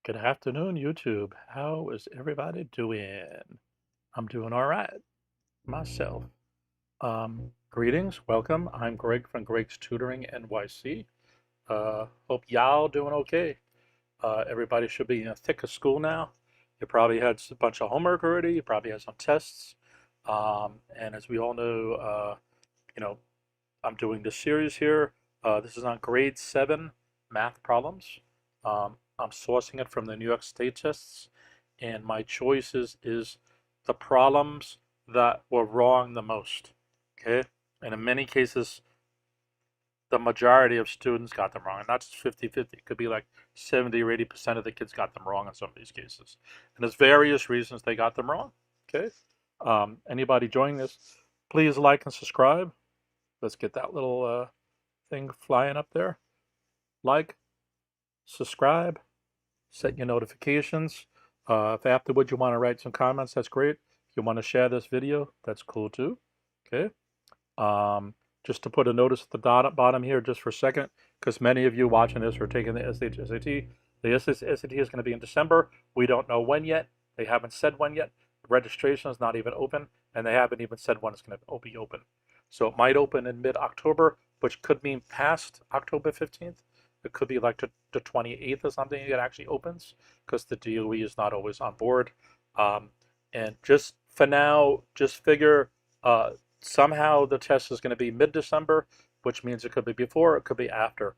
Good afternoon, YouTube. How is everybody doing? I'm doing all right myself. Greetings, welcome. I'm Greg from Greg's Tutoring NYC. Hope y'all doing okay. Everybody should be in the thick of school now. You probably had a bunch of homework already. You probably had some tests. And as we all know, you know, I'm doing this series here. This is on grade 7 math problems. I'm sourcing it from the New York State tests, and my choice is the problems that were wrong the most. Okay, and in many cases, the majority of students got them wrong, and not just 50-50. It could be like 70 or 80% of the kids got them wrong in some of these cases, and there's various reasons they got them wrong. Okay, anybody joining this, please like and subscribe. Let's get that little thing flying up there. Like, subscribe, set your notifications. If afterwards you want to write some comments, that's great. If you want to share this video, that's cool too. Okay. Just to put a notice at the bottom here just for a second, because many of you watching this are taking the SHSAT. The SHSAT is going to be in December. We don't know when yet. They haven't said when yet. Registration is not even open, and they haven't even said when it's going to be open. So it might open in mid-October, which could mean past October 15th. It could be like the 28th or something it actually opens, because the DOE is not always on board. And just for now, just figure somehow the test is going to be mid-December, which means it could be before, it could be after.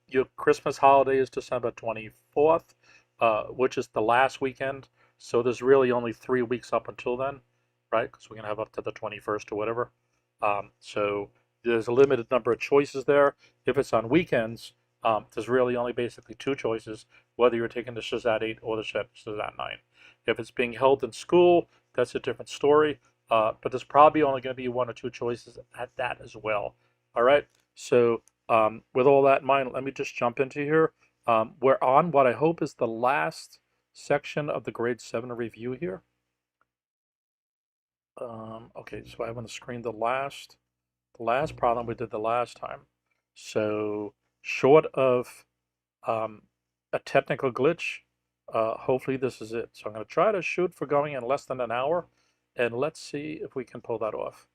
Your Christmas holiday is December 24th, which is the last weekend. So there's really only 3 weeks up until then, right? Because we're going to have up to the 21st or whatever. So there's a limited number of choices there. If it's on weekends, there's really only basically 2 choices, whether you're taking the SHSAT 8 or the SHSAT 9. If it's being held in school, that's a different story. But there's probably only going to be 1 or 2 choices at that as well. All right. So with all that in mind, let me just jump into here. We're on what I hope is the last section of the grade 7 review here. Okay, so I want to screen the last problem we did the last time. So short of a technical glitch, hopefully this is it. So I'm going to try to shoot for going in less than an hour, and let's see if we can pull that off.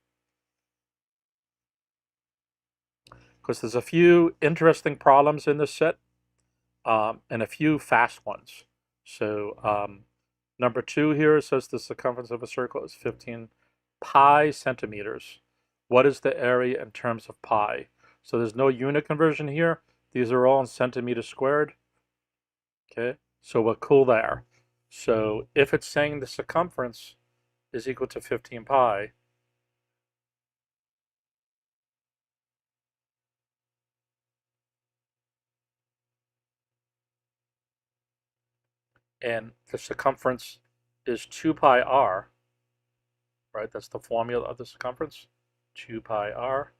Because there's a few interesting problems in this set, and a few fast ones. So number 2 here says the circumference of a circle is 15 pi centimeters. What is the area in terms of pi? So there's no unit conversion here. These are all in centimeters squared. Okay, so we're cool there. So if it's saying the circumference is equal to 15 pi, and the circumference is 2 pi r, right? That's the formula of the circumference, 2 pi r.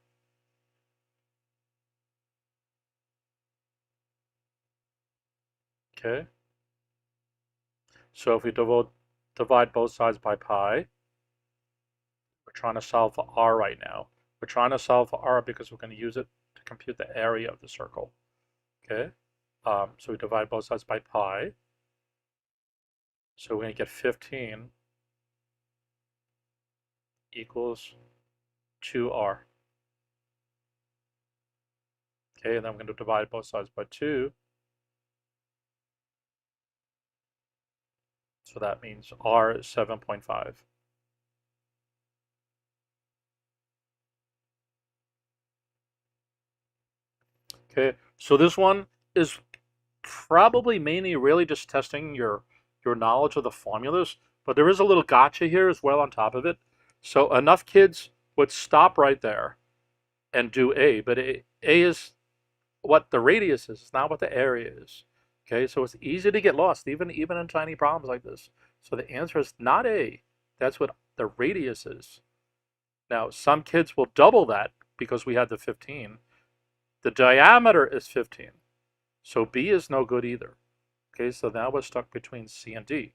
Okay. So if we divide both sides by pi, we're trying to solve for r right now. We're trying to solve for r because we're going to use it to compute the area of the circle. Okay. So we divide both sides by pi. So we're going to get 15 equals 2r. Okay, and then I'm going to divide both sides by 2. So that means r is 7.5. Okay, so this one is probably mainly really just testing your knowledge of the formulas, but there is a little gotcha here as well on top of it. So enough kids would stop right there and do A, but A is what the radius is, it's not what the area is. Okay, so it's easy to get lost, even in tiny problems like this. So the answer is not A, that's what the radius is. Now, some kids will double that because we had the 15. The diameter is 15, so B is no good either. Okay, so now we're stuck between C and D.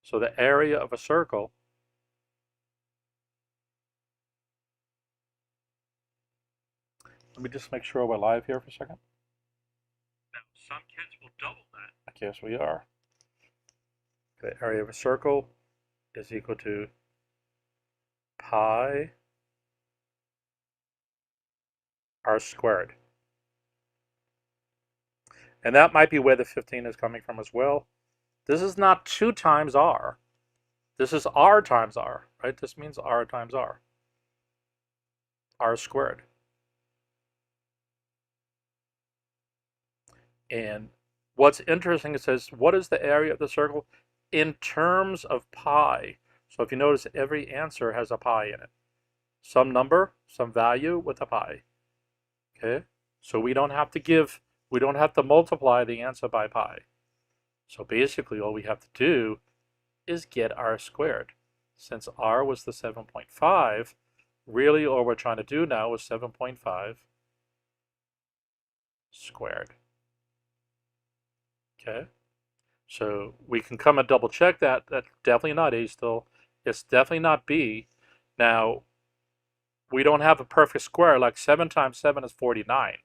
So the area of a circle let me just make sure we're live here for a second. Now, some kids will double that Yes, we are. The area of a circle is equal to pi r squared. And that might be where the 15 is coming from as well. This is not 2 times r. This is r times r, right? This means r times r. R squared. And what's interesting, it says, what is the area of the circle in terms of pi? So if you notice, every answer has a pi in it. Some number, some value with a pi. Okay? So we don't have to multiply the answer by pi. So basically all we have to do is get r squared. Since r was the 7.5, really all we're trying to do now is 7.5 squared. Okay? So we can come and double check that. That's definitely not A still. It's definitely not B. Now, we don't have a perfect square. Like 7 times 7 is 49.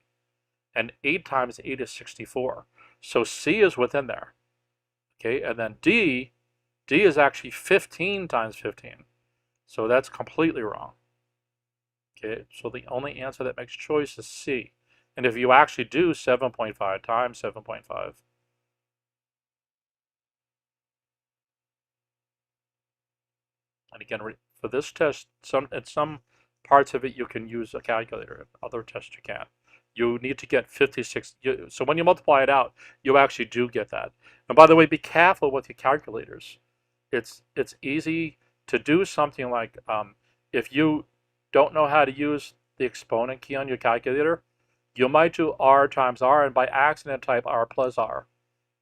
And 8 times 8 is 64. So C is within there. Okay, and then D is actually 15 times 15. So that's completely wrong. Okay, so the only answer that makes choice is C. And if you actually do 7.5 times 7.5, and again, for this test, in some parts of it you can use a calculator. In other tests you can't. You need to get 56. So when you multiply it out, you actually do get that. And by the way, be careful with your calculators. It's easy to do something like if you don't know how to use the exponent key on your calculator, you might do r times r and by accident type r plus r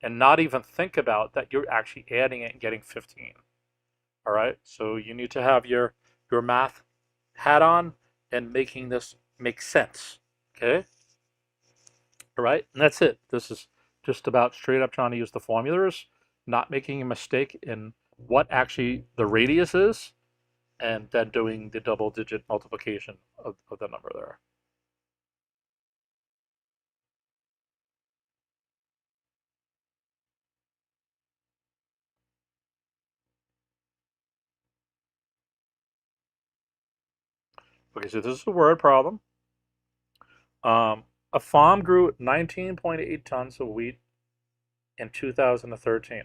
and not even think about that you're actually adding it and getting 15. All right, so you need to have your math hat on and making this make sense. Okay. All right, and that's it. This is just about straight up trying to use the formulas, not making a mistake in what actually the radius is, and then doing the double-digit multiplication of the number there. Okay, so this is a word problem. A farm grew 19.8 tons of wheat in 2013.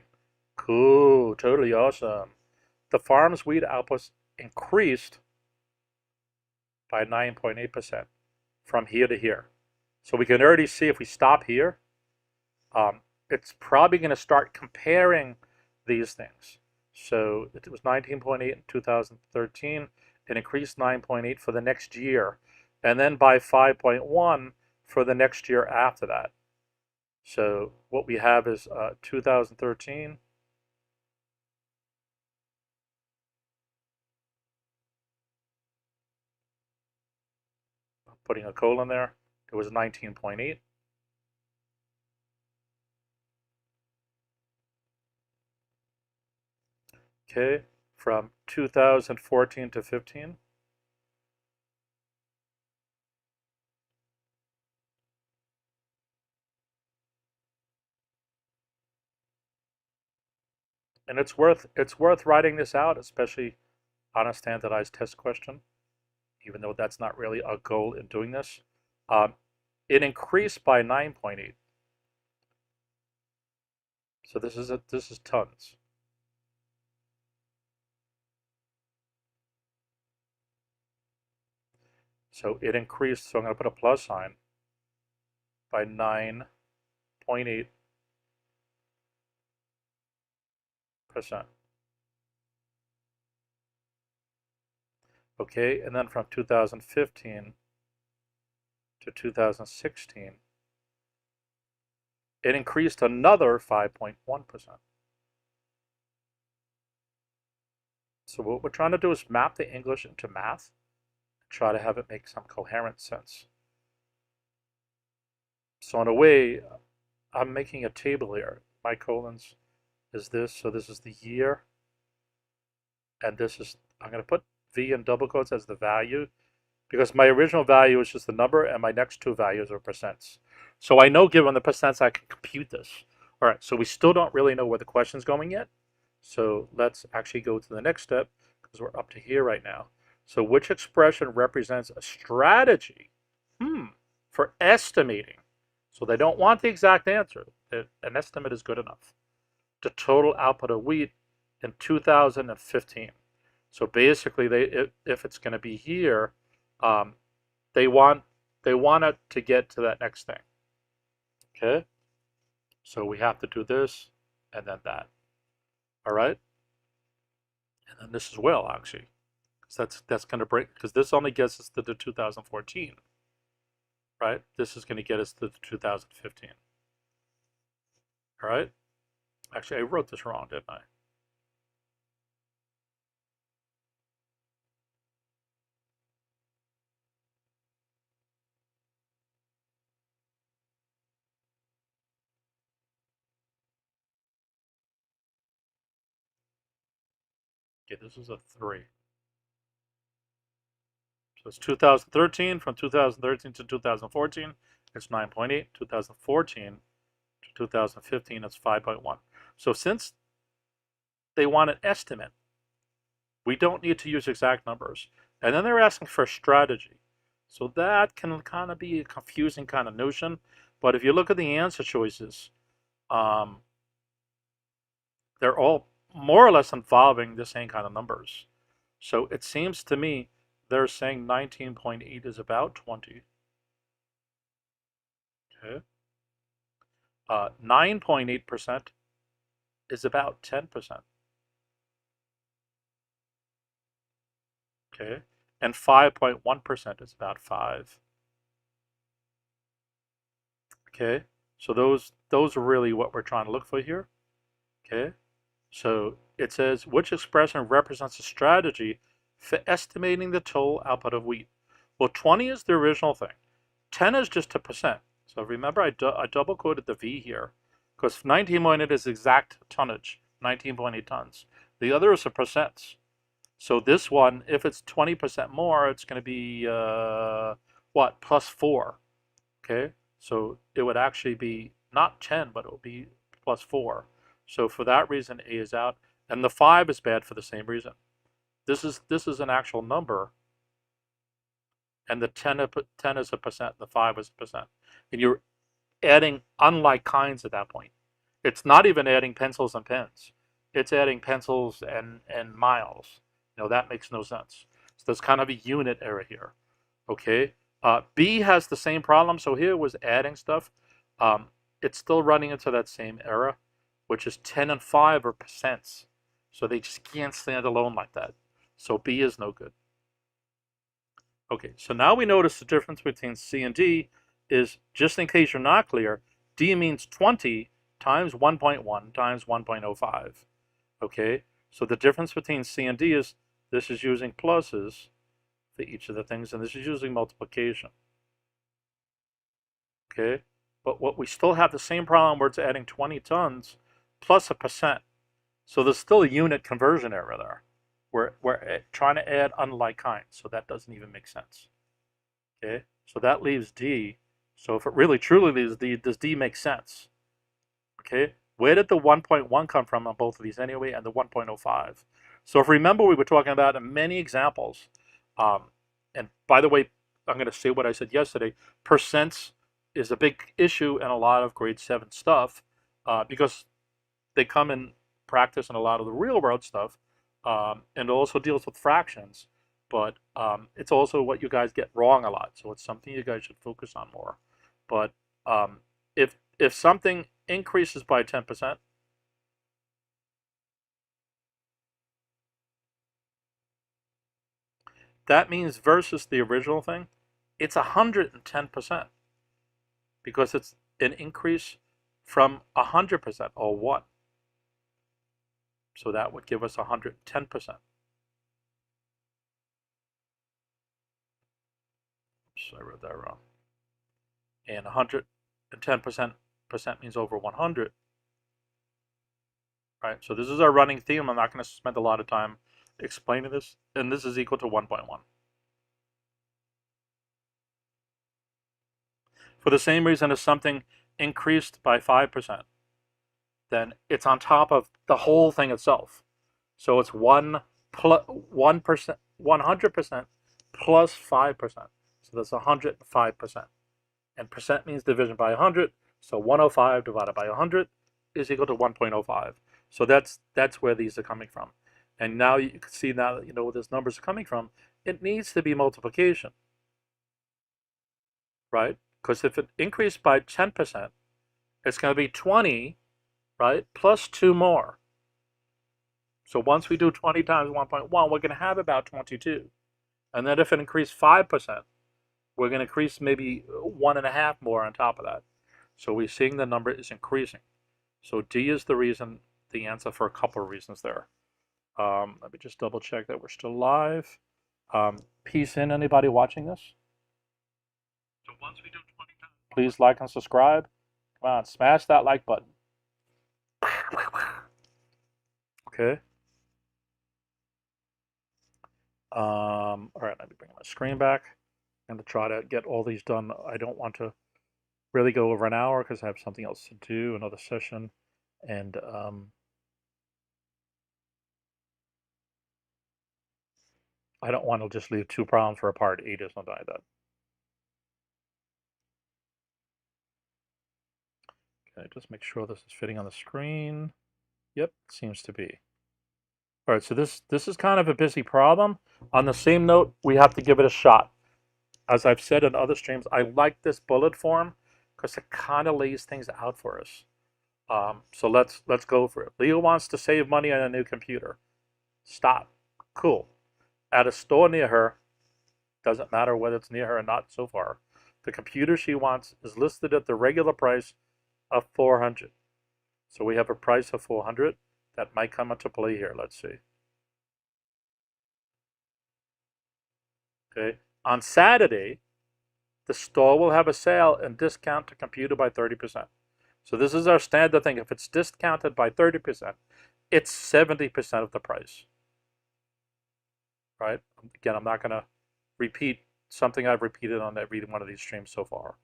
Cool, totally awesome. The farm's wheat output increased by 9.8% from here to here. So we can already see if we stop here, it's probably going to start comparing these things. So it was 19.8 in 2013. It increased 9.8 for the next year, and then by 5.1 for the next year after that. So what we have is 2013. Putting a colon there, it was 19.8. Okay, from 2014 to 15. And it's worth writing this out, especially on a standardized test question, even though that's not really a goal in doing this. It increased by 9.8. So this is tons. So it increased, so I'm going to put a plus sign, by 9.8%. Okay, and then from 2015 to 2016, it increased another 5.1%. So what we're trying to do is map the English into math, try to have it make some coherent sense. So in a way, I'm making a table here. My colons is this, so this is the year, and this is, I'm going to put V in double quotes as the value, because my original value is just the number, and my next two values are percents. So I know given the percents, I can compute this. All right, so we still don't really know where the question's going yet. So let's actually go to the next step because we're up to here right now. So which expression represents a strategy for estimating? So they don't want the exact answer. An estimate is good enough. The total output of wheat in 2015. So basically, if it's going to be here, they want it to get to that next thing. Okay. So we have to do this and then that. All right. And then this as well, actually, because that's going to break, because this only gets us to the 2014, right? This is going to get us to the 2015. All right. Actually, I wrote this wrong, didn't I? Okay, this is a 3. So it's 2013, from 2013 to 2014, it's 9.8. 2014 to 2015, it's 5.1. So since they want an estimate, we don't need to use exact numbers. And then they're asking for a strategy. So that can kind of be a confusing kind of notion. But if you look at the answer choices, they're all more or less involving the same kind of numbers. So it seems to me they're saying 19.8 is about 20. Okay. 9.8% is about 10%. Okay. And 5.1% is about 5. Okay. So those are really what we're trying to look for here. Okay. So it says, which expression represents a strategy for estimating the total output of wheat? Well, 20 is the original thing. 10 is just a percent. So remember, I double quoted the V here because 19.8 is exact tonnage, 19.8 tons. The other is a percent. So this one, if it's 20% more, it's going to be, what, plus 4. Okay, so it would actually be not 10, but it would be plus 4. So for that reason, A is out. And the 5 is bad for the same reason. This is an actual number, and the 10 is a percent, the 5 is a percent. And you're adding unlike kinds at that point. It's not even adding pencils and pens. It's adding pencils and miles. You know, that makes no sense. So there's kind of a unit error here. Okay. B has the same problem. So here was adding stuff. It's still running into that same error, which is 10 and 5 are percents. So they just can't stand alone like that. So B is no good. Okay, so now we notice the difference between C and D is, just in case you're not clear, D means 20 times 1.1 times 1.05. Okay, so the difference between C and D is this is using pluses for each of the things, and this is using multiplication. Okay, but what we still have the same problem where it's adding 20 tons plus a percent. So there's still a unit conversion error there. We're trying to add unlike kinds, so that doesn't even make sense. Okay, so that leaves D. So if it really truly leaves D, does D make sense? Okay, where did the 1.1 come from on both of these anyway, and the 1.05? So if you remember, we were talking about in many examples, and by the way, I'm going to say what I said yesterday, percents is a big issue in a lot of grade 7 stuff because they come in practice in a lot of the real world stuff, and it also deals with fractions, but it's also what you guys get wrong a lot, so it's something you guys should focus on more. But if something increases by 10%, that means versus the original thing, it's 110% because it's an increase from 100% or 1. So that would give us 110%. Oops, I wrote that wrong. And 110% means over 100. Right, so this is our running theme. I'm not going to spend a lot of time explaining this. And this is equal to 1.1. For the same reason as something increased by 5%. then it's on top of the whole thing itself. So it's 1%, 100% plus 5%. So that's 105%. And percent means division by 100. So 105 divided by 100 is equal to 1.05. So that's where these are coming from. And now you can see, now that you know where those numbers are coming from, it needs to be multiplication, right? Because if it increased by 10%, it's going to be 20, right, plus 2 more. So once we do 20 times 1.1, we're going to have about 22. And then if it increased 5%, we're going to increase maybe 1.5 more on top of that. So we're seeing the number is increasing. So D is the reason, the answer, for a couple of reasons there. Let me just double check that we're still live. Peace in, anybody watching this? So once we do 20 times, please like and subscribe. Come on, smash that like button. Okay. All right, let me bring my screen back. I'm going to try to get all these done. I don't want to really go over an hour because I have something else to do, another session. And I don't want to just leave 2 problems for a part 8 or something like that. Okay, just make sure this is fitting on the screen. Yep, seems to be. All right, so this is kind of a busy problem. On the same note, we have to give it a shot. As I've said in other streams, I like this bullet form because it kind of lays things out for us. So let's go for it. Leo wants to save money on a new computer. Stop. Cool. At a store near her, doesn't matter whether it's near her or not so far, the computer she wants is listed at the regular price of $400. So we have a price of $400 that might come into play here. Let's see. Okay. On Saturday, the store will have a sale and discount the computer by 30%. So this is our standard thing. If it's discounted by 30%, it's 70% of the price. Right? Again, I'm not going to repeat something I've repeated on every one of these streams so far.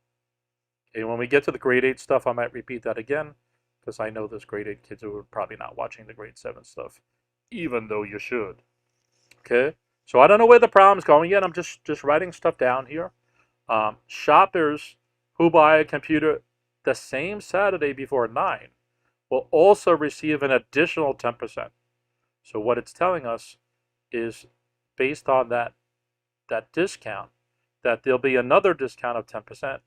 Okay, when we get to the grade 8 stuff, I might repeat that again, because I know there's grade 8 kids who are probably not watching the grade 7 stuff, even though you should. Okay, so I don't know where the problem's going yet. I'm just writing stuff down here. Shoppers who buy a computer the same Saturday before 9 will also receive an additional 10%. So what it's telling us is, based on that discount, that there'll be another discount of 10%,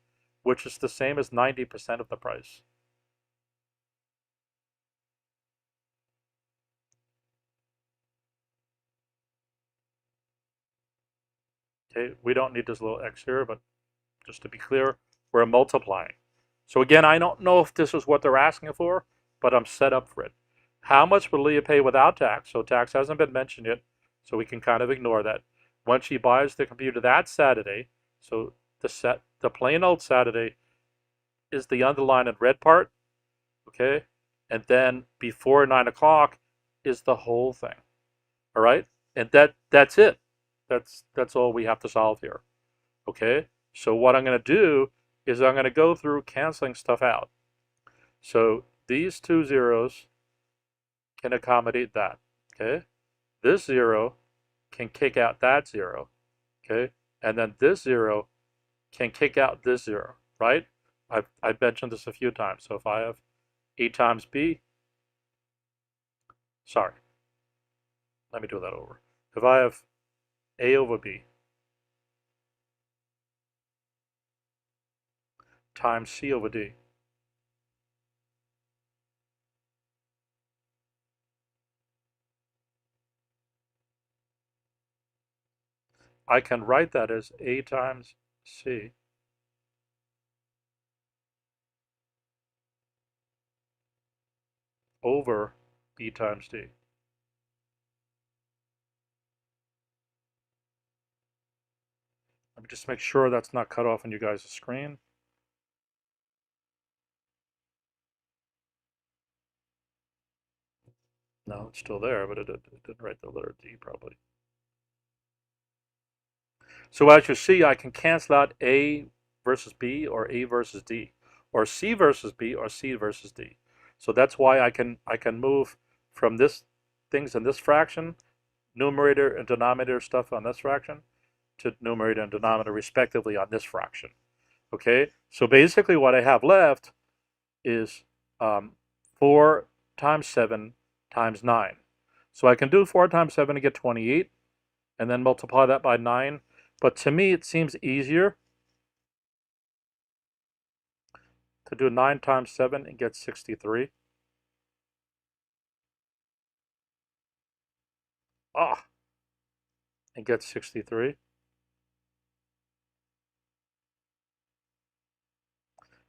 which is the same as 90% of the price. Okay, we don't need this little x here, but just to be clear, we're multiplying. So again, I don't know if this is what they're asking for, but I'm set up for it. How much will Leah pay without tax? So tax hasn't been mentioned yet, so we can kind of ignore that. When she buys the computer that Saturday, so the plain old Saturday is the underlined in red part, okay? And then before 9 o'clock is the whole thing, all right? And that's it. That's all we have to solve here, okay? So what I'm going to do is I'm going to go through canceling stuff out. So these 2 zeros can accommodate that, okay? This 0 can kick out that 0, okay? And then this 0 can kick out this 0, right? I've mentioned this a few times. So if I have A times B, sorry, let me do that over. If I have A over B times C over D, I can write that as A times C over B times D. Let me just make sure that's not cut off on you guys' screen. No, it's still there, but it didn't write the letter D probably. So as you see, I can cancel out A versus B, or A versus D, or C versus B, or C versus D. So that's why I can move from this things in this fraction, numerator and denominator stuff on this fraction, to numerator and denominator respectively on this fraction. Okay, so basically what I have left is 4 times 7 times 9. So I can do 4 times 7 to get 28 and then multiply that by 9. But to me, it seems easier to do 9 times 7 and get 63. And get 63.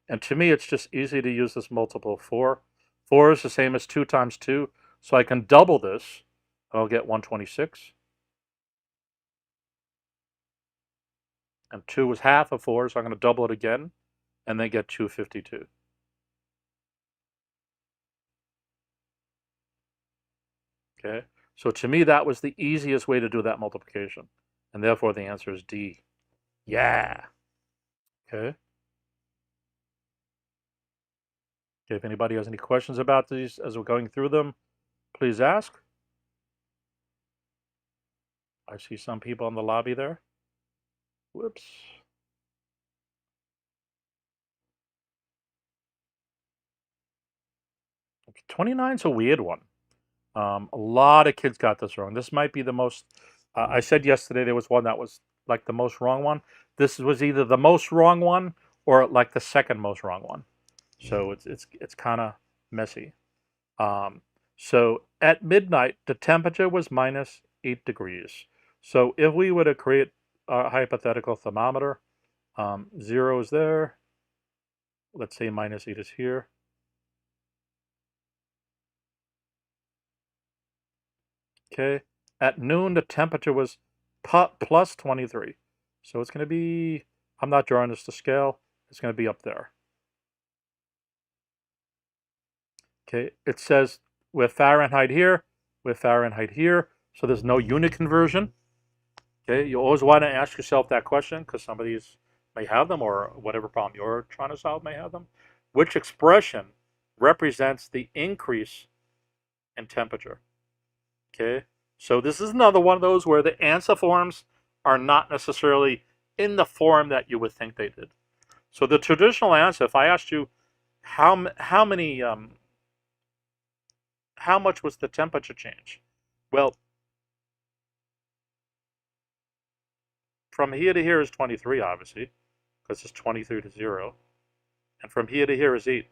And to me, it's just easy to use this multiple of 4. 4 is the same as 2 times 2. So I can double this. I'll get 126. And 2 is half of 4, so I'm going to double it again. And then get 252. Okay, so to me, that was the easiest way to do that multiplication. And therefore, the answer is D. Yeah. Okay. If anybody has any questions about these as we're going through them, please ask. I see some people in the lobby there. Whoops. Okay, 29 is a weird one. A lot of kids got this wrong. This might be the most, I said yesterday there was one that was like the most wrong one. This was either the most wrong one or like the second most wrong one. So it's kind of messy. So at midnight, the temperature was minus 8 degrees. So if we were to create a hypothetical thermometer, 0 is there. Let's say minus 8 is here. Okay. At noon, the temperature was plus 23. So it's going to be, I'm not drawing this to scale. It's going to be up there. Okay. It says with Fahrenheit here, with Fahrenheit here. So there's no unit conversion. Okay. You always want to ask yourself that question because some of these may have them, or whatever problem you're trying to solve may have them. Which expression represents the increase in temperature? Okay, so this is another one of those where the answer forms are not necessarily in the form that you would think they did. So the traditional answer, if I asked you how much was the temperature change? Well, from here to here is 23, obviously, because it's 23 to 0. And from here to here is 8.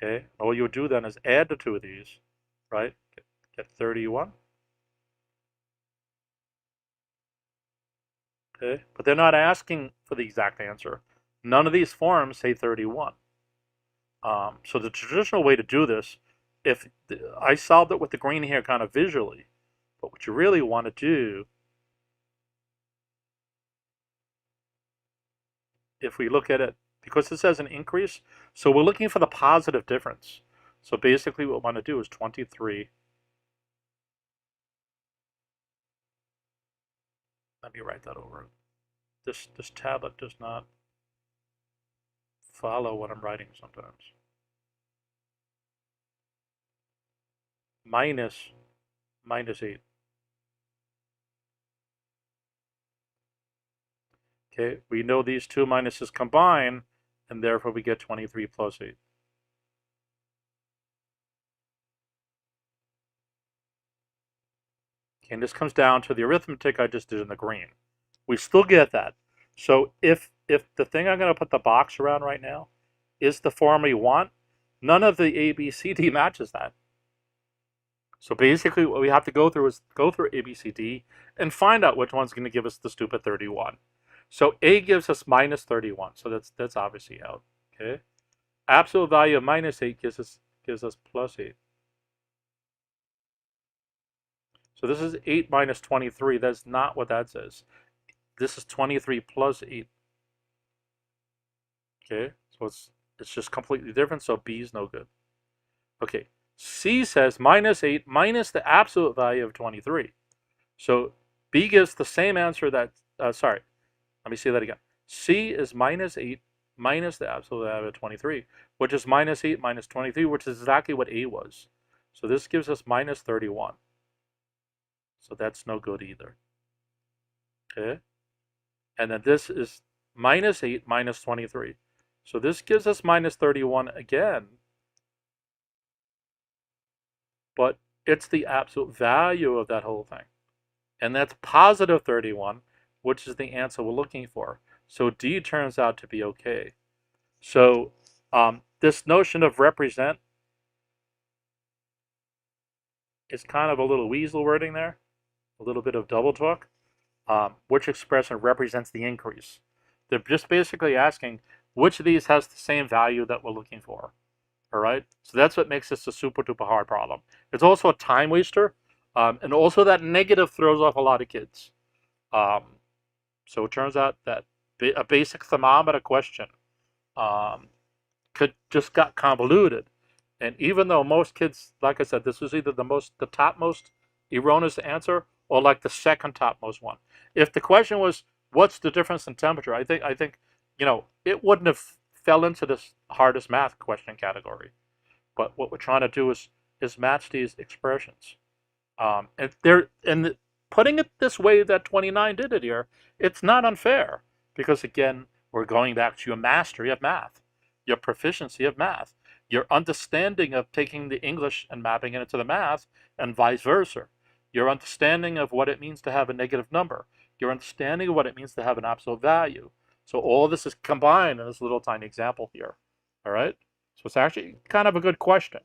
Okay, all you would do then is add the two of these, right? Get 31. Okay, but they're not asking for the exact answer. None of these forms say 31. So the traditional way to do this, if I solved it with the green here kind of visually, but what you really want to do, if we look at it, because it says an increase, so we're looking for the positive difference. So basically what we want to do is 23. Let me write that over. This tablet does not follow what I'm writing sometimes. Minus 8. Okay, we know these two minuses combine, and therefore we get 23 plus 8. Okay, and this comes down to the arithmetic I just did in the green. We still get that. So if the thing I'm going to put the box around right now is the form we want, none of the A, B, C, D matches that. So basically what we have to go through is go through A, B, C, D and find out which one's going to give us the stupid 31. So A gives us minus 31. So that's obviously out. Okay. Absolute value of minus 8 gives us plus 8. So this is 8 minus 23. That's not what that says. This is 23 plus 8. Okay, so it's just completely different, so B is no good. Okay, C says minus 8 minus the absolute value of 23. So B gives the same answer that, sorry, let me say that again. C is minus 8 minus the absolute value of 23, which is minus 8 minus 23, which is exactly what A was. So this gives us minus 31. So that's no good either. Okay? And then this is minus 8 minus 23. So this gives us minus 31 again. But it's the absolute value of that whole thing. And that's positive 31, which is the answer we're looking for. So D turns out to be okay. So this notion of represent is kind of a little weasel wording there, a little bit of double talk. Which expression represents the increase? They're just basically asking which of these has the same value that we're looking for. All right, so that's what makes this a super duper hard problem. It's also a time waster, and also that negative throws off a lot of kids. So it turns out that a basic thermometer question could just got convoluted. And even though most kids, like I said, this was either the topmost erroneous answer or like the second topmost one. If the question was, what's the difference in temperature? I think, it wouldn't have fell into this hardest math question category. But what we're trying to do is match these expressions. And putting it this way that 29 did it here, it's not unfair because again, we're going back to your mastery of math, your proficiency of math, your understanding of taking the English and mapping it into the math, and vice versa. Your understanding of what it means to have a negative number, your understanding of what it means to have an absolute value. So all this is combined in this little tiny example here. All right. So it's actually kind of a good question.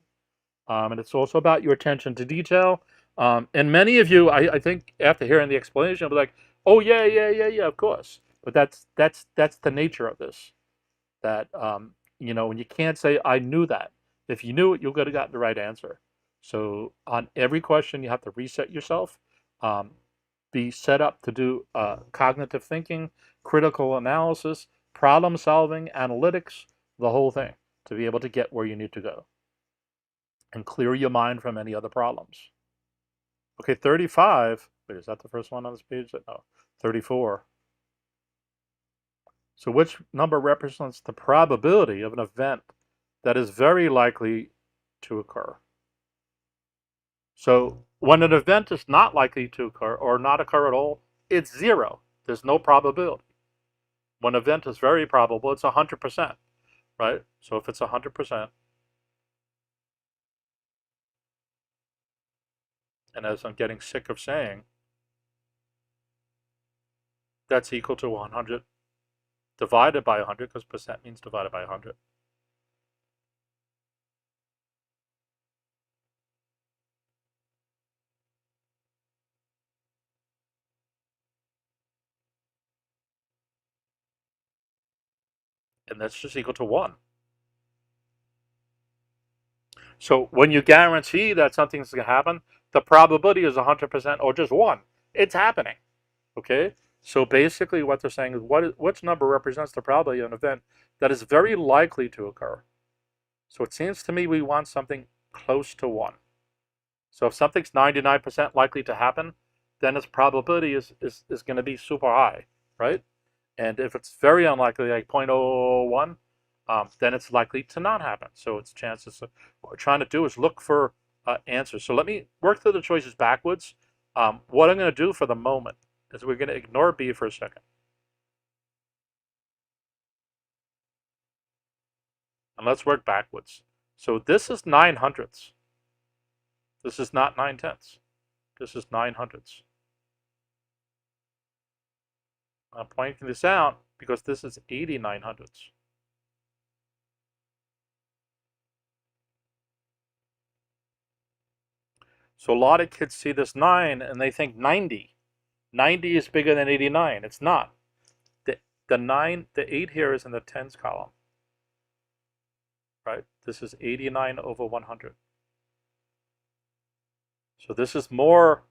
And it's also about your attention to detail. And many of you, I think, after hearing the explanation, will be like, "Oh yeah, of course." But that's the nature of this. That when you can't say, "I knew that." If you knew it, you would have gotten the right answer. So on every question, you have to reset yourself, be set up to do cognitive thinking, critical analysis, problem solving, analytics, the whole thing, to be able to get where you need to go and clear your mind from any other problems. Okay, 35. Wait, is that the first one on this page? No, 34. So which number represents the probability of an event that is very likely to occur? So when an event is not likely to occur or not occur at all, it's 0. There's no probability. When an event is very probable, it's 100%, right? So if it's 100%, and as I'm getting sick of saying, that's equal to 100 divided by 100, because percent means divided by 100. And that's just equal to 1. So when you guarantee that something's going to happen, the probability is 100% or just 1. It's happening. Okay? So basically what they're saying is which number represents the probability of an event that is very likely to occur. So it seems to me we want something close to 1. So if something's 99% likely to happen, then its probability is going to be super high, right? And if it's very unlikely, like 0.001, then it's likely to not happen. So its chances of what we're trying to do is look for answers. So let me work through the choices backwards. What I'm going to do for the moment is we're going to ignore B for a second. And let's work backwards. So this is 9/100ths. This is not 9/10ths. This is 9/100ths. I'm pointing this out because this is 89/100ths. So a lot of kids see this 9 and they think 90. 90 is bigger than 89. It's not. The 8 here is in the tens column. Right? This is 89 over 100. So this is more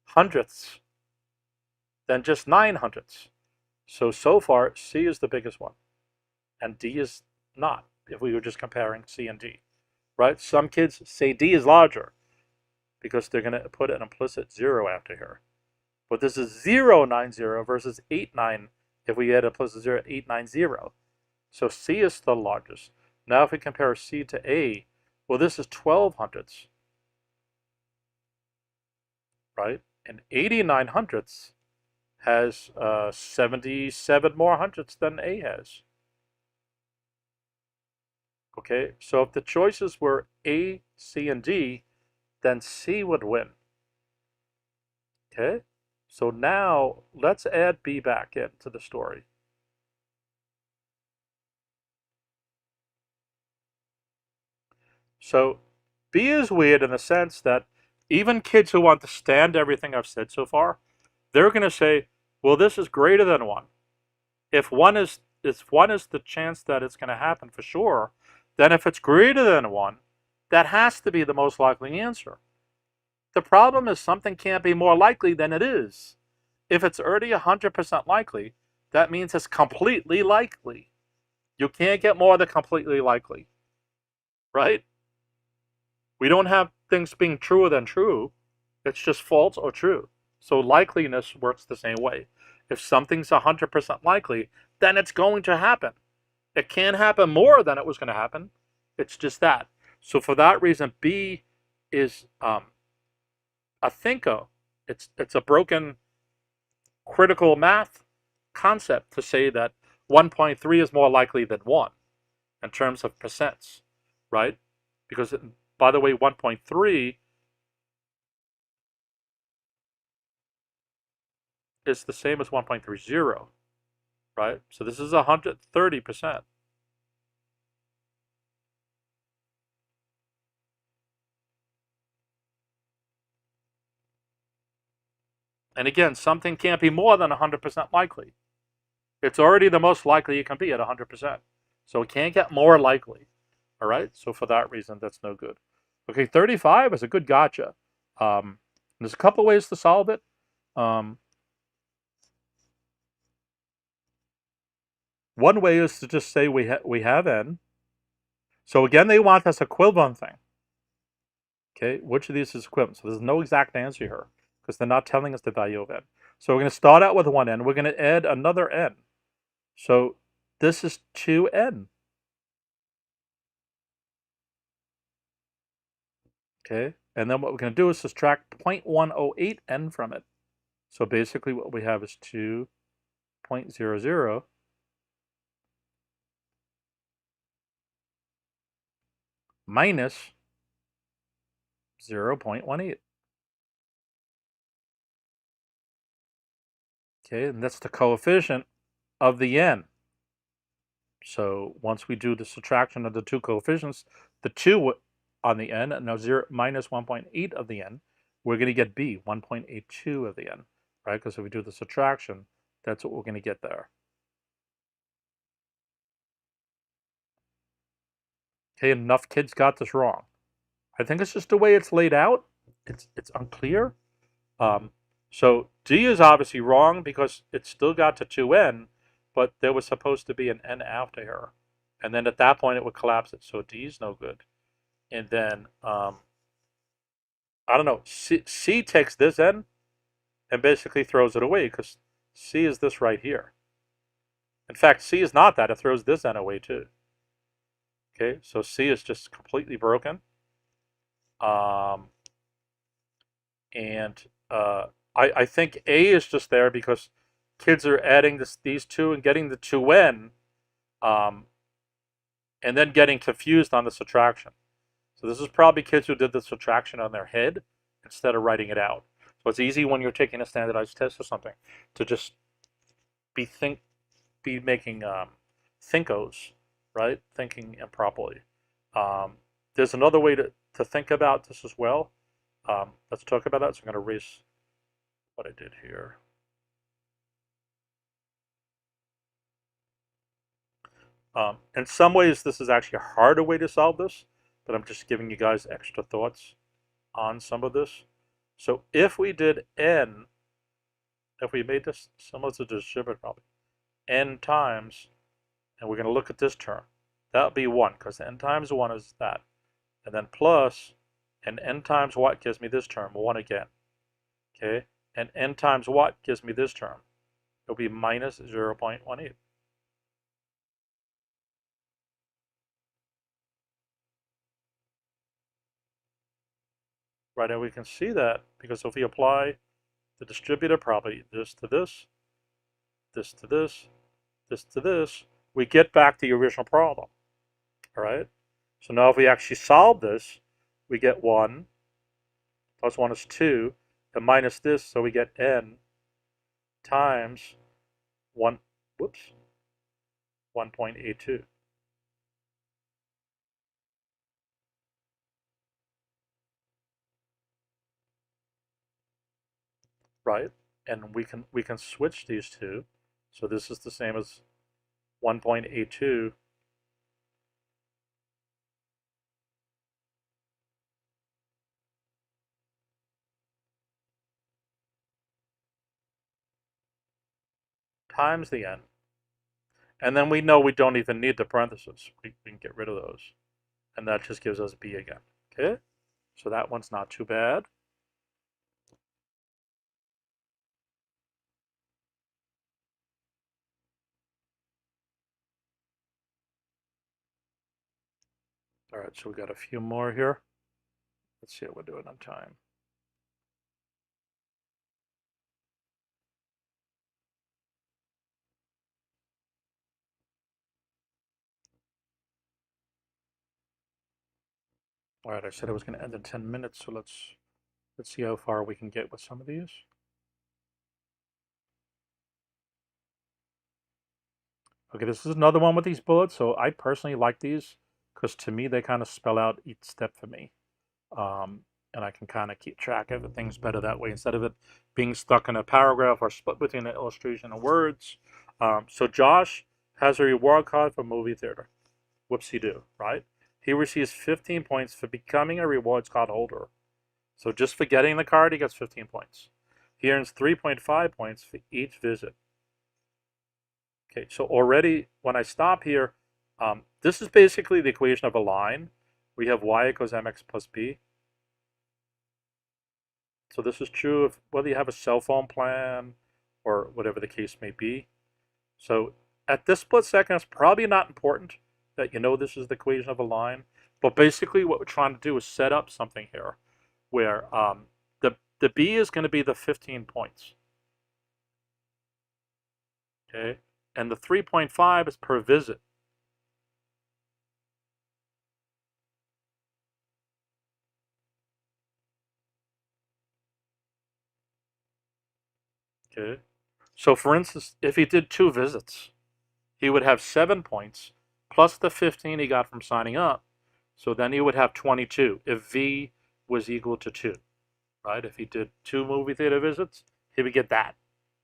hundredths than just 9/100ths. So far, C is the biggest one, and D is not, if we were just comparing C and D, right? Some kids say D is larger because they're going to put an implicit 0 after here. But this is 090 versus 89 if we had implicit 0, 890. So C is the largest. Now if we compare C to A, well, this is 12 hundredths, right? And 89 hundredths has 77 more hundredths than A has. Okay, so if the choices were A, C, and D, then C would win. Okay, so now let's add B back into the story. So B is weird in the sense that even kids who understand everything I've said so far, they're going to say, well, this is greater than 1. If one is the chance that it's going to happen for sure, then if it's greater than 1, that has to be the most likely answer. The problem is something can't be more likely than it is. If it's already 100% likely, that means it's completely likely. You can't get more than completely likely, right? We don't have things being truer than true. It's just false or true. So likeliness works the same way. If something's 100% likely, then it's going to happen. It can't happen more than it was going to happen. It's just that. So for that reason, B is a thinko. It's a broken critical math concept to say that 1.3 is more likely than 1 in terms of percents, right? Because, by the way, 1.3 is the same as 1.30, right? So this is 130%. And again, something can't be more than 100% likely. It's already the most likely it can be at 100%. So it can't get more likely. All right, so for that reason, that's no good. Okay, 35 is a good gotcha. There's a couple ways to solve it. One way is to just say we have n. So again, they want this equivalent thing. Okay, which of these is equivalent? So there's no exact answer here because they're not telling us the value of n. So we're going to start out with one n. We're going to add another n. So this is 2n. Okay, and then what we're going to do is subtract 0.108n from it. So basically what we have is 2.00 minus 0.18. Okay, and that's the coefficient of the n. So once we do the subtraction of the two coefficients, the 2 on the n, and now 0 minus 1.8 of the n, we're going to get b, 1.82 of the n, right? Because if we do the subtraction, that's what we're going to get there. Okay, enough kids got this wrong. I think it's just the way it's laid out. It's unclear. So D is obviously wrong because it still got to 2n, but there was supposed to be an n after here. And then at that point, it would collapse it. So D is no good. And then, I don't know, C takes this n and basically throws it away because C is this right here. In fact, C is not that. It throws this n away too. Okay, so C is just completely broken. I think A is just there because kids are adding these two and getting the 2n, and then getting confused on the subtraction. So this is probably kids who did the subtraction on their head instead of writing it out. So it's easy when you're taking a standardized test or something to just be making thinkos, right? Thinking improperly. There's another way to think about this as well. Let's talk about that. So I'm going to erase what I did here. In some ways, this is actually a harder way to solve this, but I'm just giving you guys extra thoughts on some of this. So if we did n, if we made this similar to the distributive problem, n times, and we're going to look at this term, that would be 1, because n times 1 is that. And then plus, and n times what gives me this term, 1 again. Okay, and n times what gives me this term? It'll be minus 0.18. right? And we can see that because if we apply the distributive property, this to this, this to this, this to this, we get back the original problem, all right? So now if we actually solve this, we get 1 plus 1 is 2, and minus this, so we get n times 1, whoops, 1.82. Right? And we can switch these two. So this is the same as 1.82 times the n. And then we know we don't even need the parentheses. We can get rid of those. And that just gives us b again. Okay? So that one's not too bad. All right, so we got a few more here. Let's see how we're doing on time. All right, I said I was going to end in 10 minutes, so let's see how far we can get with some of these. Okay, this is another one with these bullets. So I personally like these because to me, they kind of spell out each step for me. And I can kind of keep track of things better that way instead of it being stuck in a paragraph or split between an illustration and words. So Josh has a reward card for movie theater. Whoopsie-doo, right? He receives 15 points for becoming a rewards card holder. So just for getting the card, he gets 15 points. He earns 3.5 points for each visit. Okay, so already when I stop here, this is basically the equation of a line. We have y equals mx plus b. So this is true of whether you have a cell phone plan or whatever the case may be. So at this split second, it's probably not important that you know this is the equation of a line. But basically what we're trying to do is set up something here where the b is going to be the 15 points. Okay, and the 3.5 is per visit. Okay, so for instance, if he did 2 visits, he would have 7 points plus the 15 he got from signing up. So then he would have 22 if V was equal to 2, right? If he did 2 movie theater visits, he would get that.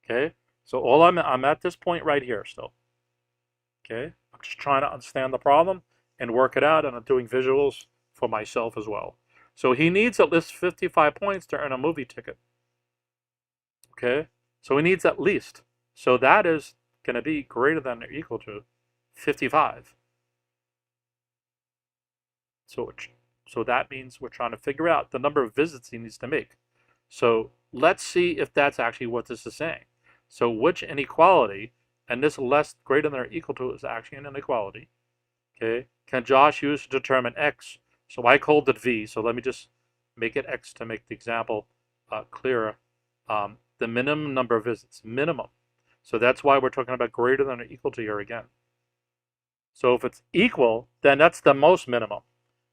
Okay, so all I'm at this point right here still. Okay, I'm just trying to understand the problem and work it out, and I'm doing visuals for myself as well. So he needs at least 55 points to earn a movie ticket. Okay, so he needs at least. So that is going to be greater than or equal to 55. So that means we're trying to figure out the number of visits he needs to make. So let's see if that's actually what this is saying. So which inequality, and this less greater than or equal to is actually an inequality, okay, can Josh use to determine x? So I called it v, so let me just make it x to make the example clearer. The minimum number of visits, minimum. So that's why we're talking about greater than or equal to here again. So if it's equal, then that's the most minimum.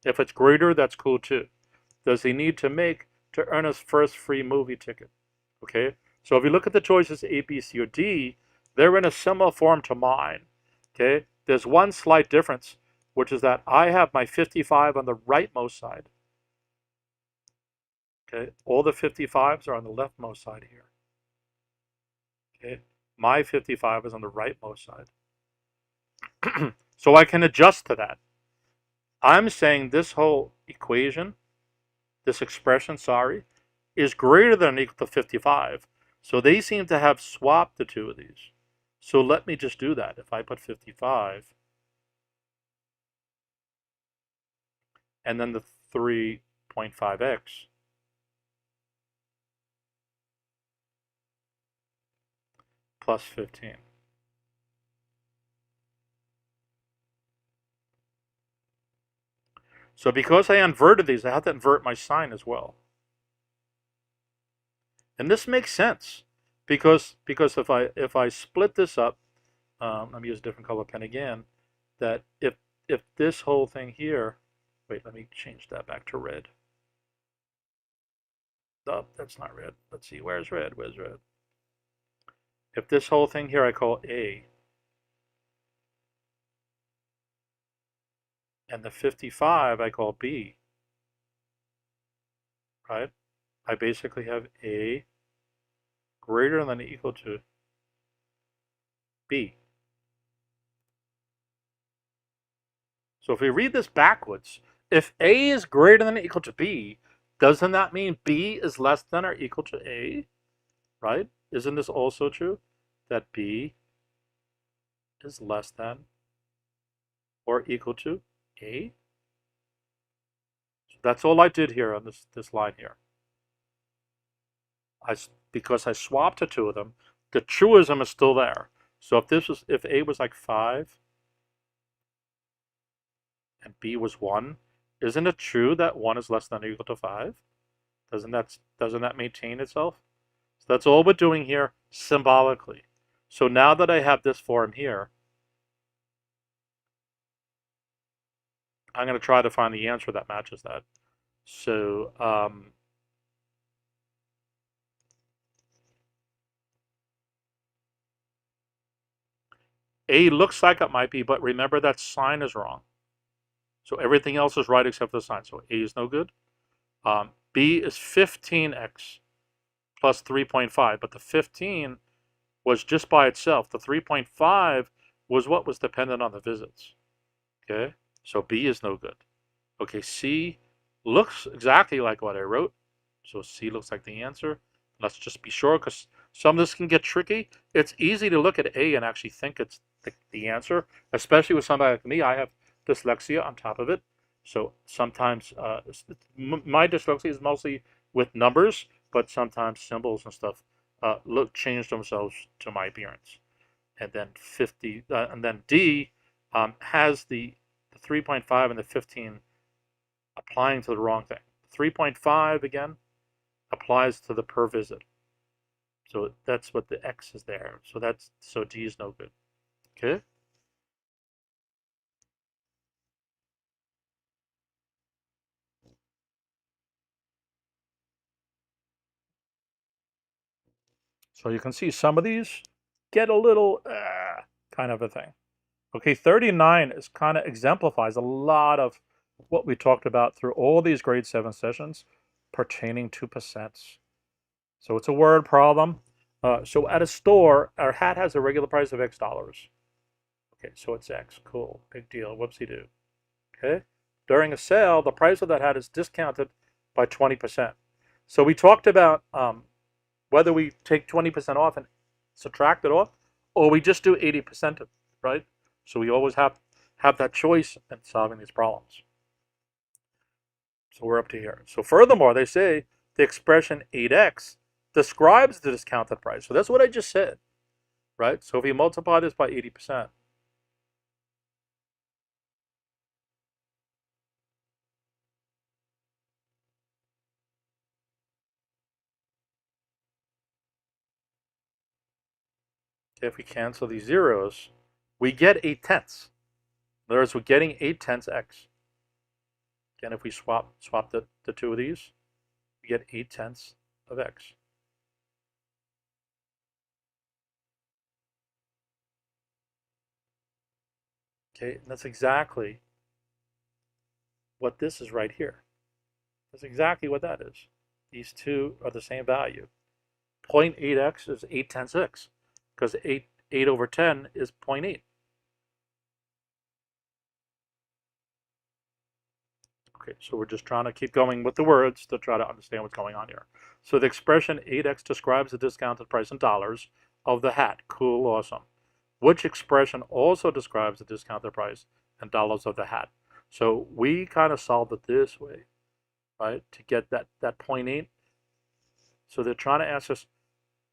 If it's greater, that's cool too. Does he need to make to earn his first free movie ticket? Okay, so if you look at the choices A, B, C, or D, they're in a similar form to mine. Okay, there's one slight difference, which is that I have my 55 on the rightmost side. Okay, all the 55s are on the leftmost side here. Okay, my 55 is on the rightmost side. So I can adjust to that. I'm saying this whole equation, this expression, sorry, is greater than or equal to 55. So they seem to have swapped the two of these. So let me just do that. If I put 55 and then the 3.5x plus 15. So because I inverted these, I have to invert my sign as well. And this makes sense because if I split this up, let me use a different color pen again, that if this whole thing here, wait, let me change that back to red. Oh, that's not red. Let's see, where's red? Where's red? If this whole thing here I call A, and the 55 I call B, right? I basically have A greater than or equal to B. So if we read this backwards, if A is greater than or equal to B, doesn't that mean B is less than or equal to A, right? Isn't this also true, that B is less than or equal to A? So that's all I did here on this line here. Because I swapped the two of them, the truism is still there. So if A was like 5 and B was 1, isn't it true that 1 is less than or equal to 5? Doesn't that maintain itself? So that's all we're doing here symbolically. So now that I have this form here, I'm going to try to find the answer that matches that. So A looks like it might be, but remember that sign is wrong. So everything else is right except the sign. So A is no good. B is 15x plus 3.5, but the 15 was just by itself. The 3.5 was what was dependent on the visits. Okay, so B is no good. Okay, C looks exactly like what I wrote. So C looks like the answer. Let's just be sure, because some of this can get tricky. It's easy to look at A and actually think it's the answer, especially with somebody like me. I have dyslexia on top of it. So sometimes my dyslexia is mostly with numbers, but sometimes symbols and stuff change themselves to my appearance. And then and then D has the 3.5 and the 15 applying to the wrong thing. 3.5 again applies to the per visit. So that's what the X is there. So D is no good. Okay. So you can see some of these get a little kind of a thing. Okay, 39 is kind of exemplifies a lot of what we talked about through all these grade 7 sessions pertaining to percents. So it's a word problem. So at a store, our hat has a regular price of X dollars. Okay, so it's X. Cool. Big deal. Whoopsie-doo. Okay. During a sale, the price of that hat is discounted by 20%. So we talked about whether we take 20% off and subtract it off, or we just do 80% of it, right? So we always have that choice in solving these problems. So we're up to here. So furthermore, they say the expression 8x describes the discounted price. So that's what I just said, right? So if we multiply this by 80%, if we cancel these zeros, we get 8/10. In other words, we're getting 8/10 x. Again, if we swap the two of these, we get 8/10 of x. Okay, and that's exactly what this is right here. That's exactly what that is. These two are the same value. 0.8x is 8/10 x, because 8 over 10 is 0.8. Okay, so we're just trying to keep going with the words to try to understand what's going on here. So the expression 8x describes the discounted price in dollars of the hat. Cool, awesome. Which expression also describes the discounted price in dollars of the hat? So we kind of solved it this way, right, to get that 0.8. So they're trying to ask us,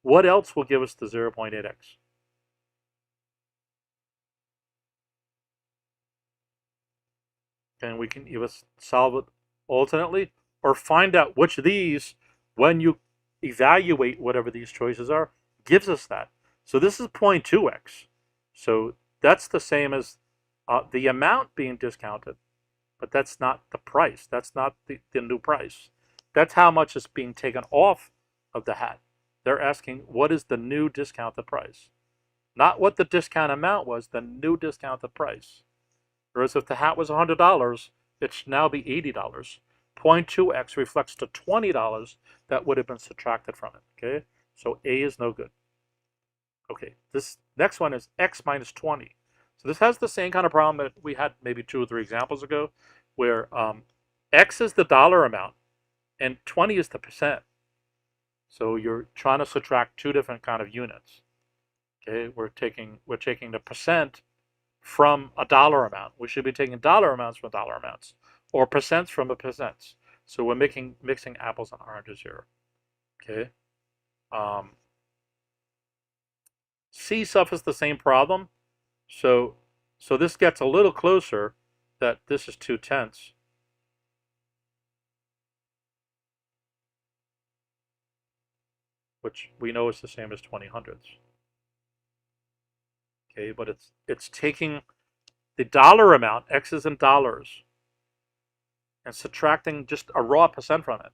what else will give us the 0.8x? And we can either solve it alternately or find out which of these, when you evaluate whatever these choices are, gives us that. So this is 0.2x. So that's the same as the amount being discounted, but that's not the price. That's not the new price. That's how much is being taken off of the hat. They're asking, what is the new discounted price? Not what the discount amount was, the new discounted price. Whereas if the hat was $100, it should now be $80. 0.2x reflects the $20 that would have been subtracted from it, okay? So A is no good. Okay, this next one is x minus 20. So this has the same kind of problem that we had maybe 2 or 3 examples ago, where x is the dollar amount and 20 is the percent. So you're trying to subtract 2 different kind of units. Okay, we're taking the percent from a dollar amount. We should be taking dollar amounts from dollar amounts, or percents from a percents. So we're mixing apples and oranges here. Okay. C suffers the same problem. So this gets a little closer, that this is 2/10, which we know is the same as 20/100. Okay, but it's taking the dollar amount, x is in dollars, and subtracting just a raw percent from it.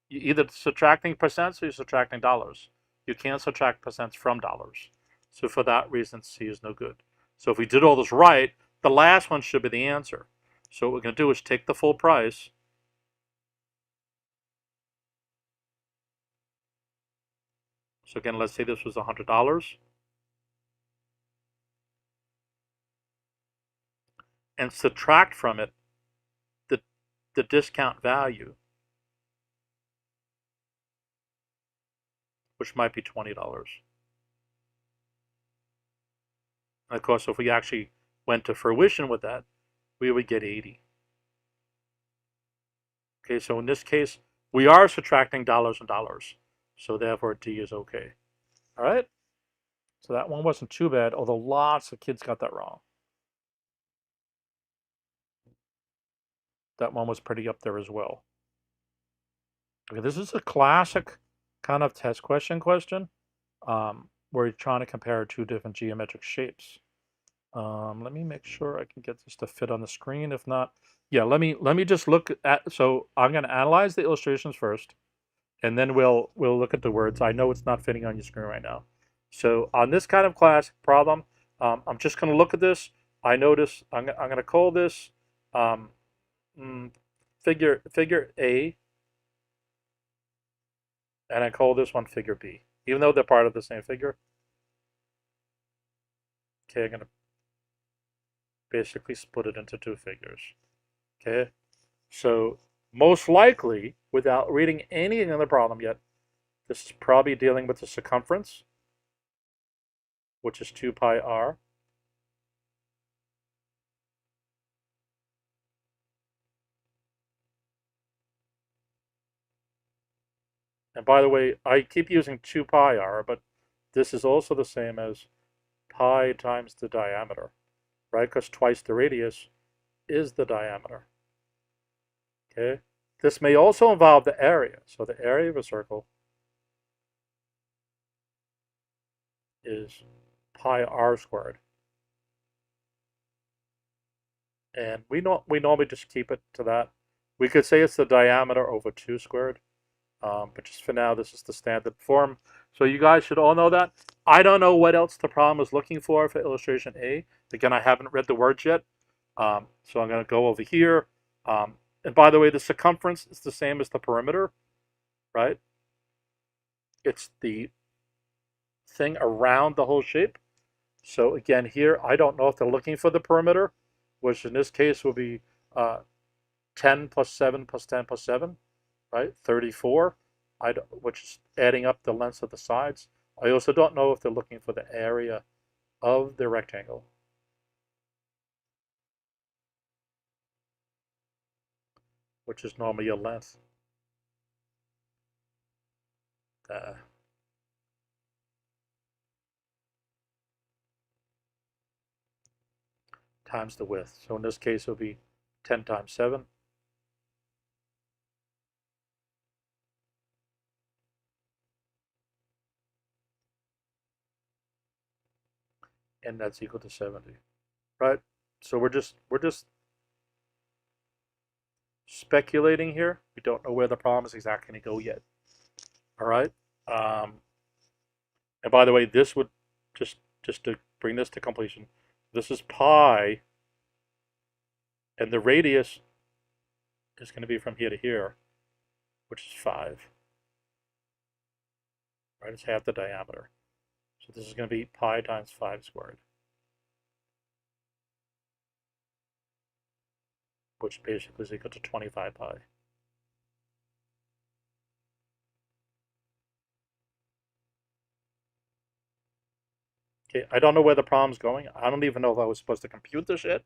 You either subtracting percents or you're subtracting dollars. You can't subtract percents from dollars. So for that reason, C is no good. So if we did all this right, the last one should be the answer. So what we're going to do is take the full price. So again, let's say this was $100. And subtract from it the discount value, which might be $20. And of course, if we actually went to fruition with that, we would get 80. Okay, so in this case, we are subtracting dollars and dollars. So therefore, D is okay. All right? So that one wasn't too bad, although lots of kids got that wrong. That one was pretty up there as well. Okay, this is a classic kind of test question where you're trying to compare 2 different geometric shapes. Let me make sure I can get this to fit on the screen. If not, yeah, let me just look at, so I'm going to analyze the illustrations first, and then we'll look at the words. I know it's not fitting on your screen right now. So on this kind of class problem, I'm just going to look at this. I notice I'm going to call this figure A, and I call this one figure B, even though they're part of the same figure. Okay, I'm going to basically split it into 2 figures. Okay, so most likely, without reading anything in the problem yet, this is probably dealing with the circumference, which is 2 pi r. And by the way, I keep using 2 pi r, but this is also the same as pi times the diameter, right? Because twice the radius is the diameter. Okay, this may also involve the area. So the area of a circle is pi r squared. And we normally just keep it to that. We could say it's the diameter over 2 squared. But just for now, this is the standard form. So you guys should all know that. I don't know what else the problem is looking for illustration A. Again, I haven't read the words yet. So I'm going to go over here. And by the way, the circumference is the same as the perimeter, right? It's the thing around the whole shape. So again, here, I don't know if they're looking for the perimeter, which in this case will be 10 plus 7 plus 10 plus 7. Right, 34, which is adding up the lengths of the sides. I also don't know if they're looking for the area of the rectangle, which is normally a length. Times the width. So in this case, it will be 10 times 7. and that's equal to 70, right? So we're just speculating here. We don't know where the problem is exactly going to go yet. All right. And by the way, this would just to bring this to completion. This is pi, and the radius is going to be from here to here, which is 5. Right, it's half the diameter. So this is going to be pi times 5 squared, which basically is equal to 25 pi. Okay, I don't know where the problem's going. I don't even know if I was supposed to compute this yet,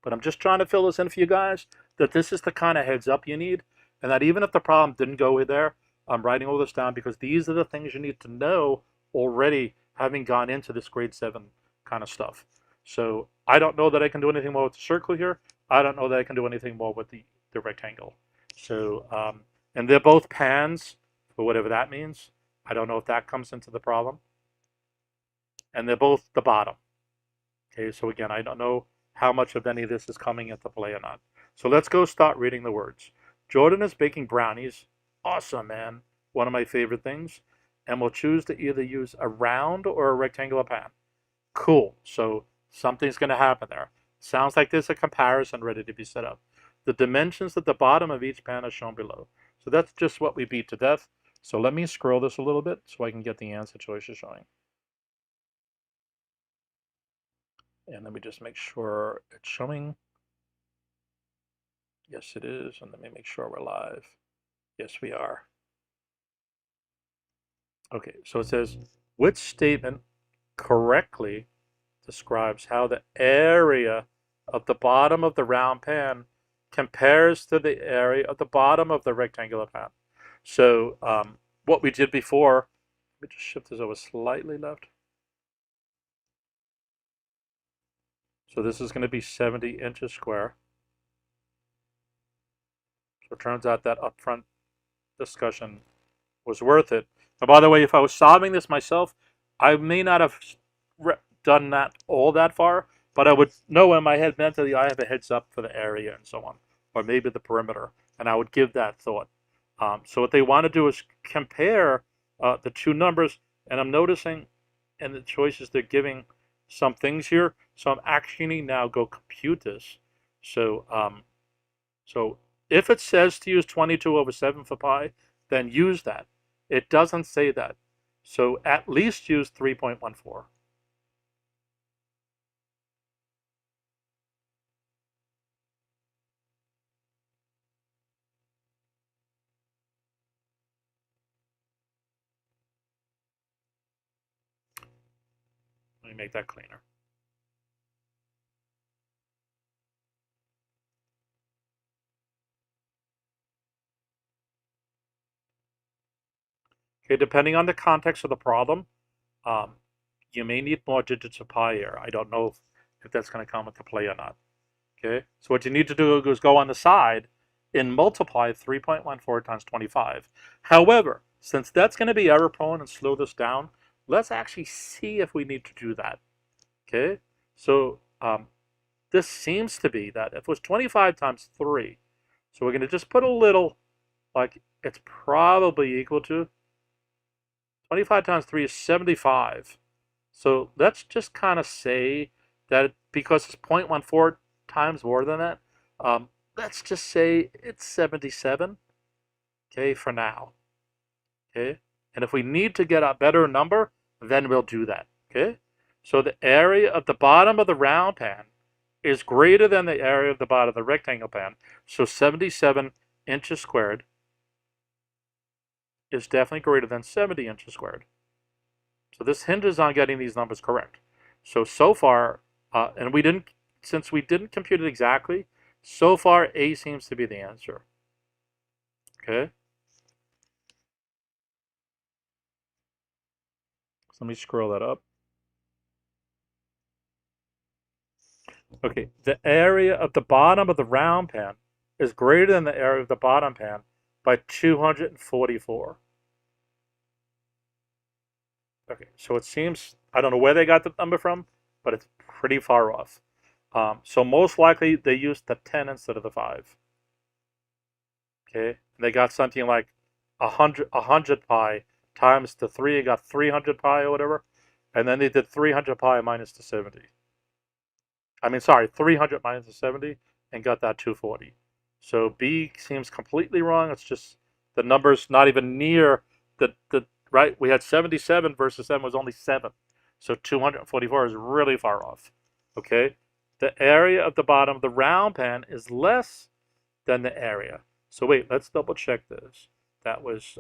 but I'm just trying to fill this in for you guys, that this is the kind of heads up you need, and that even if the problem didn't go in there, I'm writing all this down because these are the things you need to know already, having gone into this grade 7 kind of stuff. So I don't know that I can do anything more with the circle here. I don't know that I can do anything more with the rectangle. So, and they're both pans, for whatever that means. I don't know if that comes into the problem. And they're both the bottom. Okay, so again, I don't know how much of any of this is coming into play or not. So let's go start reading the words. Jordan is baking brownies. Awesome, man. One of my favorite things. And we'll choose to either use a round or a rectangular pan. Cool. So something's going to happen there. Sounds like there's a comparison ready to be set up. The dimensions at the bottom of each pan are shown below. So that's just what we beat to death. So let me scroll this a little bit so I can get the answer choices showing. And let me just make sure it's showing. Yes, it is. And let me make sure we're live. Yes, we are. Okay, so it says, which statement correctly describes how the area of the bottom of the round pan compares to the area of the bottom of the rectangular pan? So what we did before, let me just shift this over slightly left. So this is going to be 70 inches square. So it turns out that upfront discussion was worth it. And by the way, if I was solving this myself, I may not have done that all that far, but I would know in my head mentally I have a heads up for the area and so on, or maybe the perimeter, and I would give that thought. So what they want to do is compare the two numbers, and I'm noticing in the choices they're giving some things here, so I'm actually now go compute this. So so if it says to use 22/7 for pi, then use that. It doesn't say that. So at least use 3.14. Let me make that cleaner. Okay, depending on the context of the problem, you may need more digits of pi here. I don't know if that's going to come into play or not. Okay, so what you need to do is go on the side and multiply 3.14 times 25. However, since that's going to be error prone and slow this down, let's actually see if we need to do that. Okay, so this seems to be that if it was 25 times 3, so we're going to just put a little, like it's probably equal to 25 times 3 is 75. So let's just kind of say that because it's 0.14 times more than that, let's just say it's 77, okay, for now, okay? And if we need to get a better number, then we'll do that, okay? So the area of the bottom of the round pan is greater than the area of the bottom of the rectangle pan. So 77 inches squared is definitely greater than 70 inches squared. So this hinges on getting these numbers correct. So far, and since we didn't compute it exactly, so far A seems to be the answer. Okay. So let me scroll that up. Okay, the area of the bottom of the round pan is greater than the area of the bottom pan by 244. Okay, so it seems, I don't know where they got the number from, but it's pretty far off. So most likely they used the 10 instead of the 5. Okay, and they got something like 100 pi times the 3, and got 300 pi or whatever, and then they did 300 pi minus the 70. I mean, sorry, 300 minus the 70, and got that 240. So B seems completely wrong. It's just the number's not even near the right. We had 77 versus 7 was only 7. So 244 is really far off. Okay, the area of the bottom of the round pen is less than the area. So wait, let's double check this. That was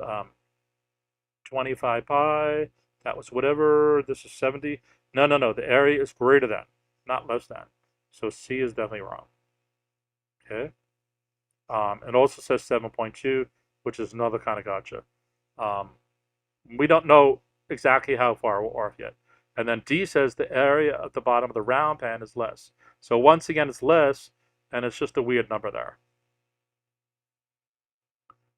25 pi. That was whatever. This is 70. No. The area is greater than, not less than. So C is definitely wrong. Okay. It also says 7.2, which is another kind of gotcha. We don't know exactly how far we're off yet. And then D says the area at the bottom of the round pan is less. So once again, it's less, and it's just a weird number there.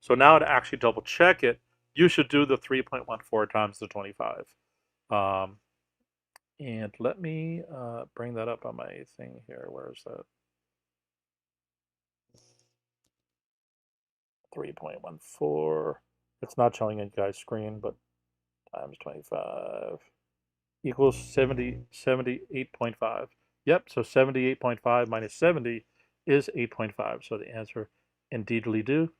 So now to actually double check it, you should do the 3.14 times the 25. And let me bring that up on my thing here. Where is that? 3.14. It's not showing on you guys' screen, but times 25 equals 78.5. Yep, so 78.5 minus 70 is 8.5. So the answer, indeedly do,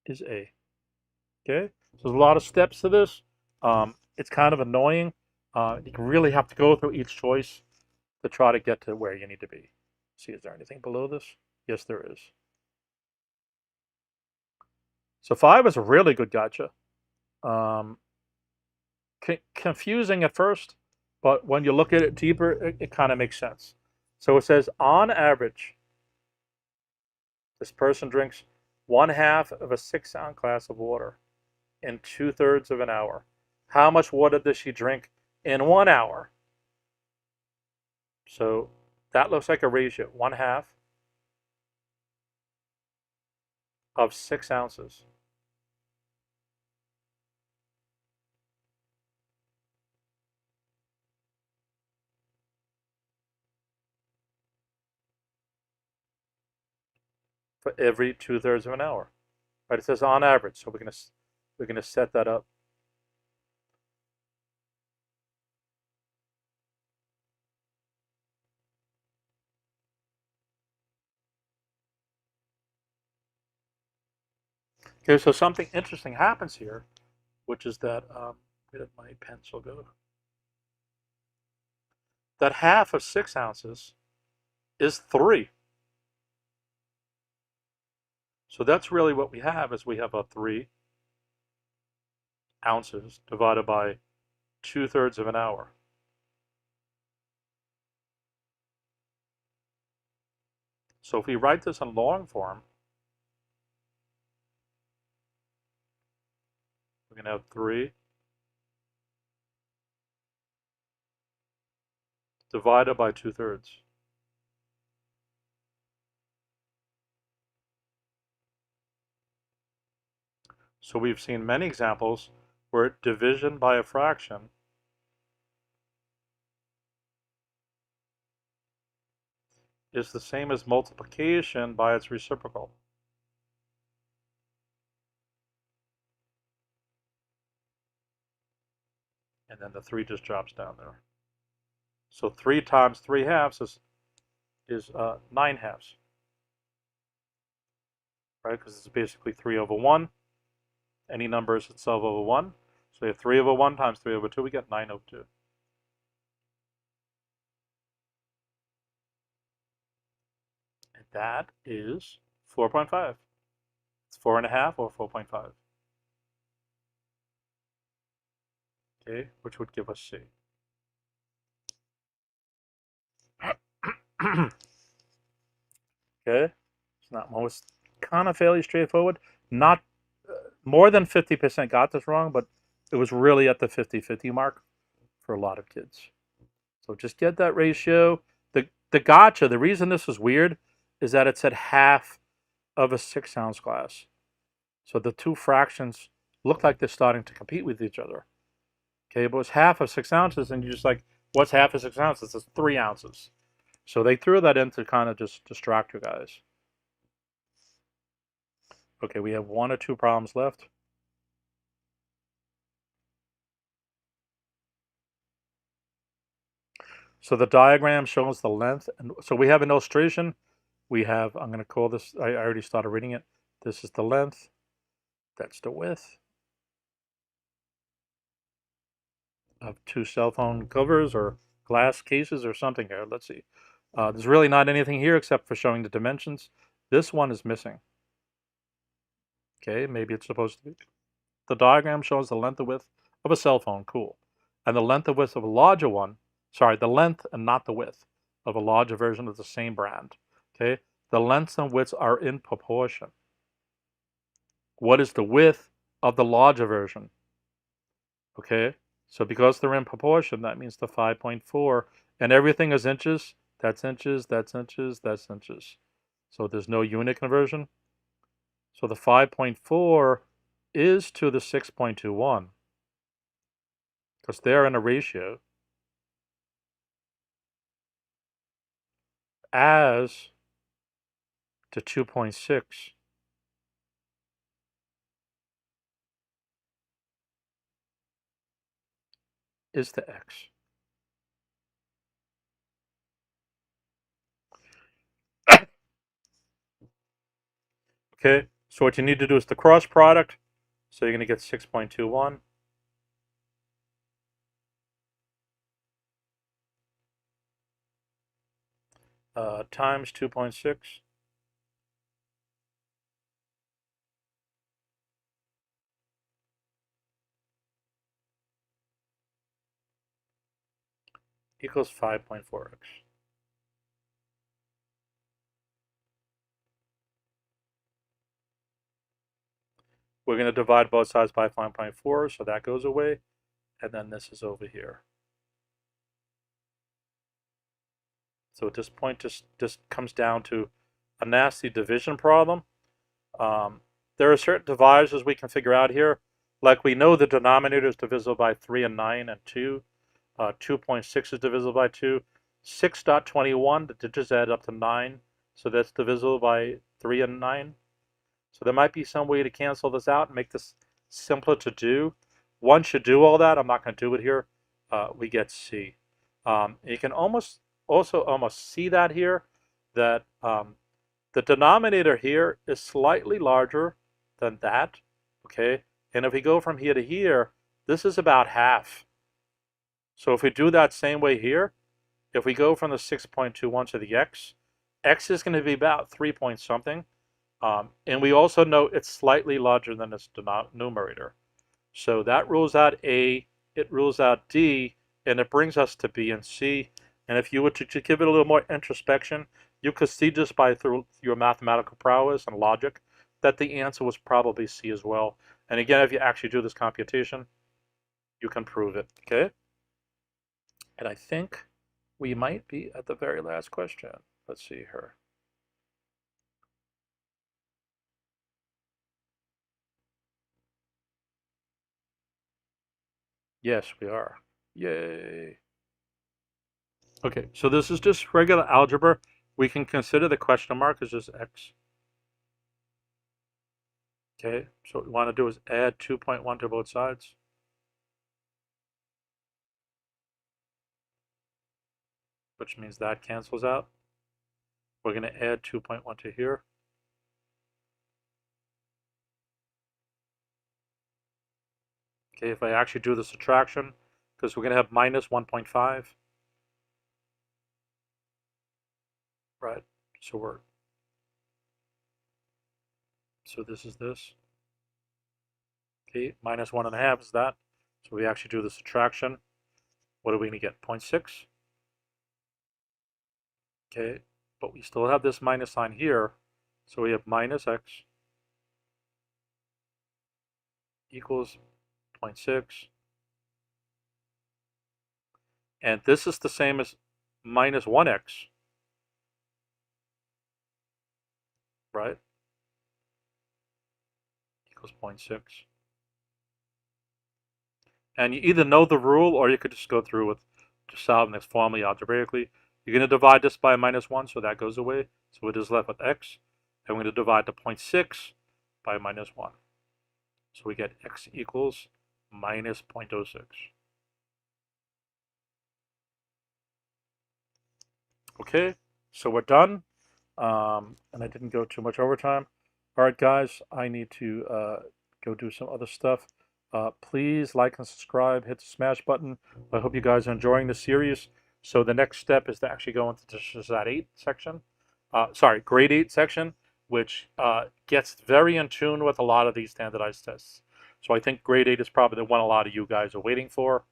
is A. Okay, so there's a lot of steps to this. It's kind of annoying. You really have to go through each choice to try to get to where you need to be. See, is there anything below this? Yes, there is. So 5 is a really good gotcha. Confusing at first, but when you look at it deeper, it kind of makes sense. So it says, on average, this person drinks 1/2 of a 6-ounce glass of water in 2/3 of an hour. How much water does she drink in 1 hour? So that looks like a ratio, 1/2 of 6 ounces. For every 2/3 of an hour. Right? It says on average, so we're gonna set that up. Okay, so something interesting happens here, which is that where did my pencil go? That 1/2 of 6 ounces is 3. So that's really what we have, is we have a 3 ounces divided by 2/3 of an hour. So if we write this in long form, we're going to have 3 divided by 2/3. So we've seen many examples where division by a fraction is the same as multiplication by its reciprocal. And then the 3 just drops down there. So 3 times 3/2 is 9/2. Right? Because it's basically 3 over 1. Any number is itself over 1. So we have 3 over 1 times 3 over 2, we get 9 over 2. And that is 4.5. It's 4.5 or 4.5. Okay, which would give us C. Okay, so that one was kind of fairly straightforward. Not more than 50% got this wrong, but it was really at the 50-50 mark for a lot of kids. So just get that ratio. The gotcha, the reason this is weird is that it said 1/2 of a 6-ounce glass. So the two fractions look like they're starting to compete with each other. Okay, but it's 1/2 of 6 ounces, and you're just like, What's half of 6 ounces? It's 3 ounces. So they threw that in to kind of just distract you guys. Okay, we have 1 or 2 problems left. So the diagram shows the length. And so we have an illustration. We have, I'm going to call this, I already started reading it. This is the length. That's the width of 2 cell phone covers or glass cases or something here. Let's see. There's really not anything here except for showing the dimensions. This one is missing. Okay, maybe it's supposed to be. The diagram shows the length and width of a cell phone. Cool. And the length and width of a larger one. Sorry, the length and not the width of a larger version of the same brand. Okay, the lengths and widths are in proportion. What is the width of the larger version? Okay, so because they're in proportion, that means the 5.4, and everything is inches. That's inches, that's inches, that's inches. So there's no unit conversion. So the 5.4 is to the 6.21 because they're in a ratio as to 2.6 is to x. Okay, so what you need to do is the cross product. So you're going to get 6.21 times 2.6 equals 5.4x. We're going to divide both sides by 5.4, so that goes away. And then this is over here. So at this point, this comes down to a nasty division problem. There are certain divisors we can figure out here. Like we know the denominator is divisible by 3 and 9 and 2. 2.6 is divisible by 2. 6.21, the digits add up to 9. So that's divisible by 3 and 9. So there might be some way to cancel this out and make this simpler to do. Once you do all that, I'm not going to do it here, we get C. You can also almost see that here, that the denominator here is slightly larger than that, okay? And if we go from here to here, this is about half. So if we do that same way here, if we go from the 6.21 to the x is going to be about 3 point something. And we also know it's slightly larger than its numerator. So that rules out A, it rules out D, and it brings us to B and C. And if you were to give it a little more introspection, you could see just by through your mathematical prowess and logic that the answer was probably C as well. And again, if you actually do this computation, you can prove it, okay? And I think we might be at the very last question. Let's see here. Yes, we are. Yay. Okay, so this is just regular algebra. We can consider the question mark as just x. Okay, so what we want to do is add 2.1 to both sides. Which means that cancels out. We're going to add 2.1 to here. Okay, if I actually do the subtraction, because we're going to have minus 1.5. Right, so this is this. Okay, minus 1.5 is that. So we actually do the subtraction. What are we going to get? 0.6. Okay, but we still have this minus sign here. So we have minus x equals 0.6. And this is the same as minus 1x. Right? Equals 0.6. And you either know the rule or you could just go through with to solve this formally algebraically. You're going to divide this by -1, so that goes away. So it is left with x. And we're going to divide the 0.6 by -1. So we get x equals minus 0.06. Okay, so we're done. And I didn't go too much overtime. All right, guys, I need to go do some other stuff. Please like and subscribe, hit the smash button. I hope you guys are enjoying the series. So the next step is to actually go into the SHSAT 8 section. Grade 8 section, which gets very in tune with a lot of these standardized tests. So I think grade 8 is probably the one a lot of you guys are waiting for.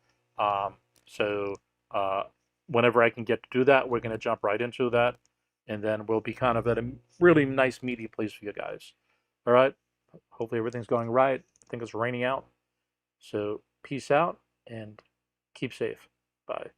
Whenever I can get to do that, we're going to jump right into that. And then we'll be kind of at a really nice, meaty place for you guys. All right? Hopefully everything's going right. I think it's raining out. So peace out and keep safe. Bye.